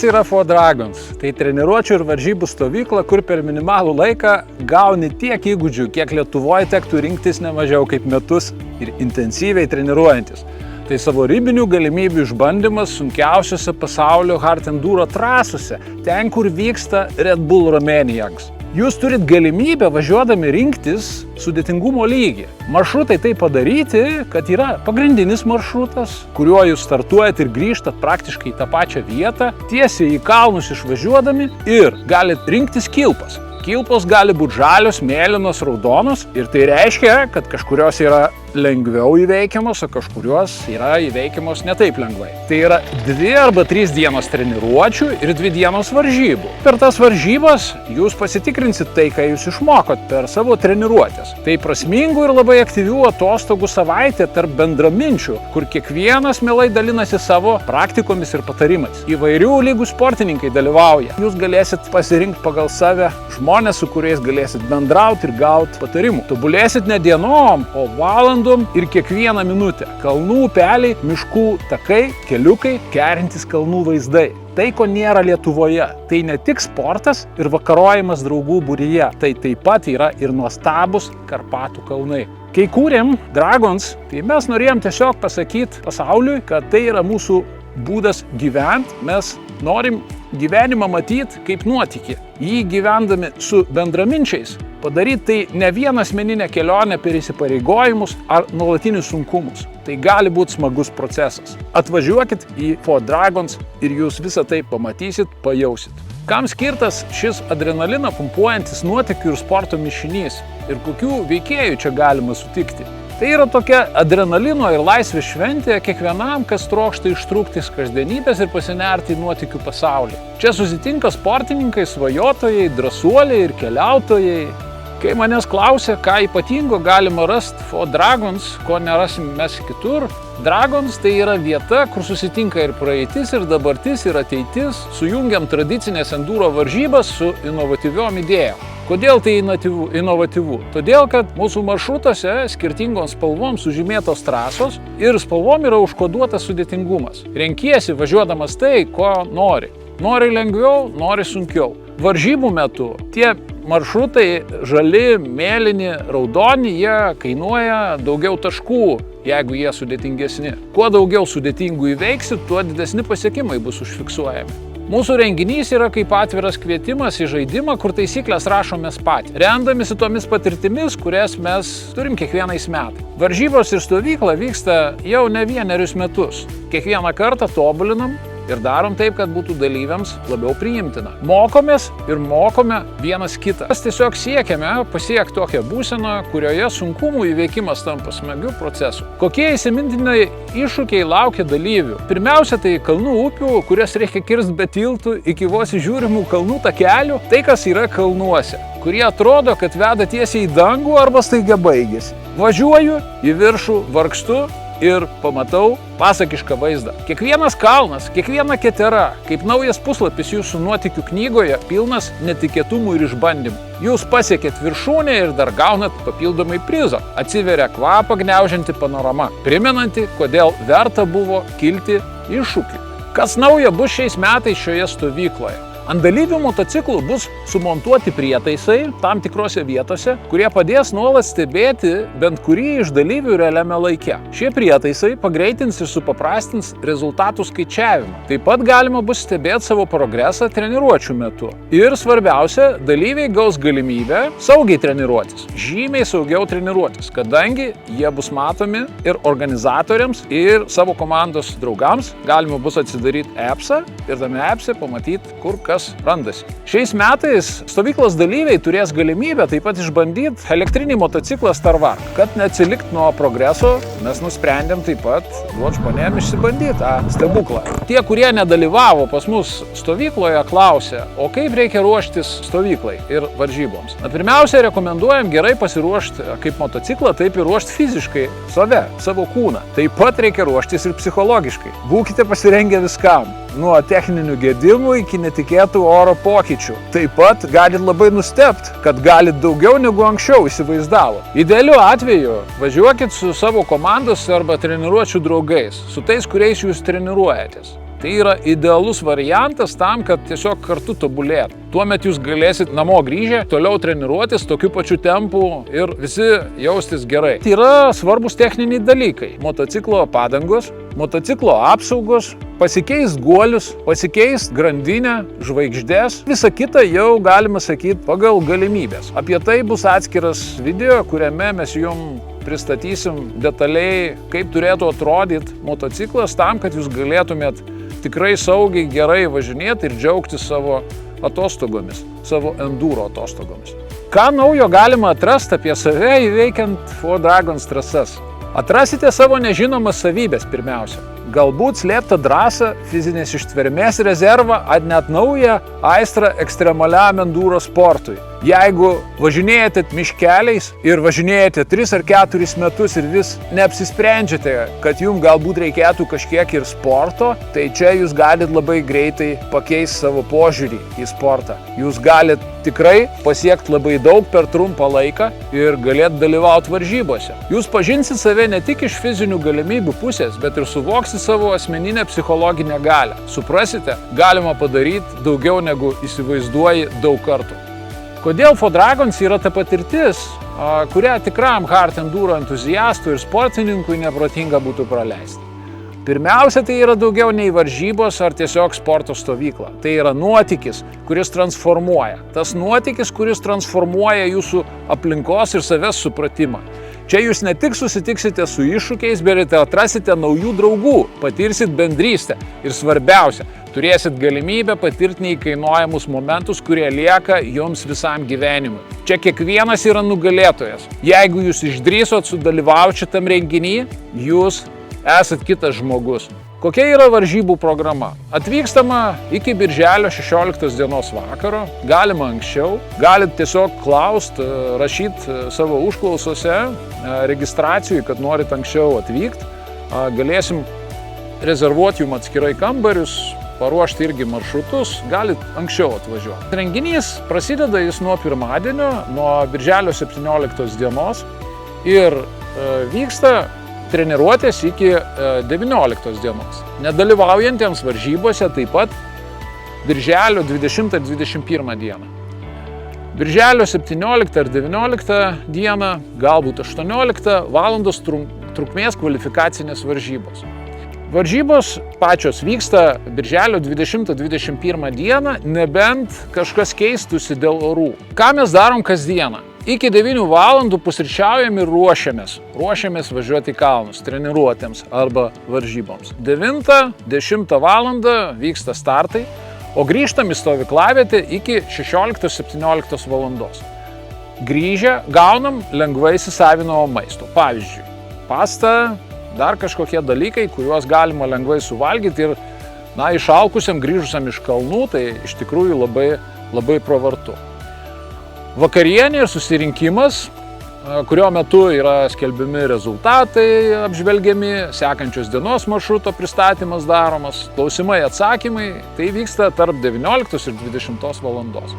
Kas yra For Dragons? Tai treniruočių ir varžybų stovykla, kur per minimalų laiką gauni tiek įgūdžių, kiek Lietuvoje tektų rinktis ne mažiau kaip metus ir intensyviai treniruojantis. Tai savo ribinių galimybių išbandymas sunkiausiose pasaulio hard enduro trasose, ten, kur vyksta Red Bull Romanians. Jūs turit galimybę važiuodami rinktis sudėtingumo lygį. Maršrutai tai padaryti, kad yra pagrindinis maršrutas, kuriuo jūs startuojat ir grįžtat praktiškai į tą pačią vietą, tiesiai į kalnus išvažiuodami ir galit rinktis kilpas. Kilpos gali būti žalios, mėlynos, raudonos ir tai reiškia, kad kažkurios yra lengviau įveikiamos, o kažkurios yra įveikiamos ne taip lengvai. Tai yra 2 arba 3 dienos treniruočių ir 2 dienos varžybų. Per tas varžybas jūs pasitikrinsit tai, ką jūs išmokot per savo treniruotės. Tai prasmingų ir labai aktyvių atostogų savaitė tarp bendraminčių, kur kiekvienas mielai dalinasi savo praktikomis ir patarimais. Įvairių lygų sportininkai dalyvauja. Jūs galėsit pasirinkti pagal save žmonės, su kuriais galėsit bendrauti ir gauti patarimų. Tobulėsit ne dienom, o valandom ir kiekvieną minutę. Kalnų upeliai, miškų takai, keliukai, kerintis kalnų vaizdai. Tai, ko nėra Lietuvoje, tai ne tik sportas ir vakarojimas draugų būryje, tai taip pat yra ir nuostabus Karpatų kalnai. Kai kūrėm Dragons, tai mes norėjom tiesiog pasakyti pasauliui, kad tai yra mūsų būdas gyventi, mes norim gyvenimą matyti kaip nuotykį. Jį gyvendami su bendraminčiais padaryti tai ne vieną asmeninę kelionę per įsipareigojimus ar nuolatinius sunkumus. Tai gali būti smagus procesas. Atvažiuokit į For Dragons ir jūs visą tai pamatysit, pajausit. Kam skirtas šis adrenaliną pumpuojantis nuotykių ir sporto mišinys ir kokių veikėjų čia galima sutikti? Tai yra tokia adrenalino ir laisvės šventė kiekvienam, kas trokšta ištrūkti iš kasdienybės ir pasinerti į nuotykių pasaulį. Čia susitinka sportininkai, svajotojai, drąsuoliai ir keliautojai. Kai manęs klausia, ką ypatingo galima rasti For Dragons, ko nerasim mes kitur, Dragons tai yra vieta, kur susitinka ir praeitis, ir dabartis, ir ateitis, sujungiam tradicinės enduro varžybas su inovatyviom idėjom. Kodėl tai inovatyvu? Todėl, kad mūsų maršrutuose skirtingom spalvom sužymėtos trasos ir spalvom yra užkoduotas sudėtingumas. Renkiesi važiuodamas tai, ko nori. Nori lengviau, nori sunkiau. Varžybų metu tie maršrutai žali, mėlyni, raudoni, jie kainuoja daugiau taškų, jeigu jie sudėtingesni. Kuo daugiau sudėtingų įveiksit, tuo didesni pasiekimai bus užfiksuojami. Mūsų renginys yra kaip atviras kvietimas į žaidimą, kur taisyklės rašomės patys, remdamisi tomis patirtimis, kurias mes turim kiekvienais metais. Varžybos ir stovykla vyksta jau ne 1 metus. Kiekvieną kartą tobulinam ir darom taip, kad būtų dalyviams labiau priimtina. Mokomės ir mokome vienas kitą. Mes tiesiog siekiame pasiekti tokią būseną, kurioje sunkumų įveikimas tampa smagiu procesu. Kokie įsimintinai iššūkiai laukia dalyvių? Pirmiausia, tai kalnų upių, kurias reikia kirsti be tiltų iki vos įžiūrimų kalnų takelių, tai kas yra kalnuose, kurie atrodo, kad veda tiesiai į dangų arba staiga baigėsi. Važiuoju į viršų, vargstu ir pamatau pasakišką vaizdą. Kiekvienas kalnas, kiekviena ketera, kaip naujas puslapis jūsų nuotykių knygoje, pilnas netikėtumų ir išbandymų. Jūs pasiekėt viršūnę ir dar gaunat papildomai prizą. Atsiveria kvapą gniaužianti panorama, primenanti, kodėl verta buvo kilti iššūkių. Kas nauja bus šiais metais šioje stovykloje? Ant dalyvių motociklų bus sumontuoti prietaisai tam tikrose vietose, kurie padės nuolat stebėti bent kurį iš dalyvių realiame laike. Šie prietaisai pagreitins ir supaprastins rezultatų skaičiavimą. Taip pat galima bus stebėti savo progresą treniruočių metu. Ir svarbiausia, dalyviai gaus galimybę saugiai treniruotis, žymiai saugiau treniruotis, kadangi jie bus matomi ir organizatoriams, ir savo komandos draugams. Galima bus atsidaryti appsą ir tame appse pamatyti, kur kas randasi. Šiais metais stovyklos dalyviai turės galimybę taip pat išbandyti elektrinį motociklą Starvark. Kad neatsilikt nuo progreso, mes nusprendėm taip pat duoti žmonėm išsibandyti tą stebuklą. Tie, kurie nedalyvavo pas mus stovykloje, klausė, o kaip reikia ruoštis stovyklai ir varžyboms. Pirmiausia, rekomenduojam gerai pasiruošti kaip motociklą, taip ir ruošti fiziškai save, savo kūną. Taip pat reikia ruoštis ir psichologiškai. Būkite pasirengę viskam. Nuo techninių gedimų iki netikėtų oro pokyčių. Taip pat galit labai nustebti, kad galit daugiau negu anksčiau įsivaizdavo. Idealiu atveju važiuokit su savo komandos arba treniruočių draugais, su tais, kuriais jūs treniruojatės. Tai yra idealus variantas tam, kad tiesiog kartu tobulėtų. Tuomet jūs galėsit namo grįžę toliau treniruotis tokiu pačiu tempu ir visi jaustis gerai. Tai yra svarbus techniniai dalykai. Motociklo padangos, motociklo apsaugos, pasikeist guolius, pasikeist grandinę, žvaigždės. Visa kita jau galima sakyti pagal galimybės. Apie tai bus atskiras video, kuriame mes jums pristatysim detaliai, kaip turėtų atrodyti motociklas tam, kad jūs galėtumėt tikrai saugiai, gerai važinėti ir džiaugtis savo atostogomis, savo enduro atostogomis. Ką naujo galima atrasti apie save įveikiant Four Dragons trasas? Atrasite savo nežinomas savybės pirmiausia. Galbūt slėptą drąsą, fizinės ištvermės rezervą, ar net naują aistrą ekstremaliam enduro sportui. Jeigu važinėjate miškeliais ir važinėjate 3 ar 4 metus ir vis neapsisprendžiate, kad jums galbūt reikėtų kažkiek ir sporto, tai čia jūs galite labai greitai pakeisti savo požiūrį į sportą. Jūs galite tikrai pasiekti labai daug per trumpą laiką ir galėt dalyvauti varžybose. Jūs pažinsit save ne tik iš fizinių galimybių pusės, bet ir suvoksit savo asmeninę psichologinę galią. Suprasite, galima padaryti daugiau negu įsivaizduoji daug kartų. Kodėl Four Dragons yra ta patirtis, kurią tikram hard enduro entuziastui ir sportininkui neprotinga būtų praleisti? Pirmiausia, tai yra daugiau nei varžybos ar tiesiog sporto stovykla. Tai yra nuotykis, kuris transformuoja. Tas nuotykis, kuris transformuoja jūsų aplinkos ir savęs supratimą. Čia jūs ne tik susitiksite su iššūkiais, bet ir atrasite naujų draugų, patirsit bendrystę ir svarbiausia, turėsit galimybę patirti neįkainuojamus momentus, kurie lieka jums visam gyvenimui. Čia kiekvienas yra nugalėtojas. Jeigu jūs išdrįsot sudalyvauti šitam renginį, jūs esat kitas žmogus. Kokia yra varžybų programa? Atvykstama iki birželio 16 dienos vakaro, galima anksčiau, galite tiesiog klausti, rašyti savo užklausose, registracijui, kad norit anksčiau atvykti. Galėsim rezervuoti jums atskirai kambarius, paruošti irgi maršrutus, galit anksčiau atvažiuoti. Renginys prasideda jis nuo pirmadienio, nuo birželio 17 dienos ir vyksta treniruotės iki 19 dienos. Nedalyvaujantiems varžybose taip pat birželio 20 ir 21 dieną. Birželio 17 ir 19 dieną, galbūt 18 valandos trukmės kvalifikacinės varžybos. Varžybos pačios vyksta birželio 20-21 dieną, nebent kažkas keistųsi dėl orų. Ką mes darom kasdieną? Iki 9 valandų pusryčiaujam ir ruošiamės. Ruošiamės važiuoti į kalnus, treniruotėms arba varžyboms. 9-10 valandą vyksta startai, o grįžtam į stovyklavietę iki 16-17 valandos. Grįžę gaunam lengvai įsisavinamo maisto. Pavyzdžiui, pasta, dar kažkokie dalykai, kuriuos galima lengvai suvalgyti ir išalkusiam grįžusiam iš kalnų, tai iš tikrųjų labai pravartu. Vakarienė ir susirinkimas, kurio metu yra skelbiami rezultatai, apžvelgiami, sekančios dienos maršruto pristatymas daromas, klausimai, atsakymai, tai vyksta tarp 19 ir 20 valandos.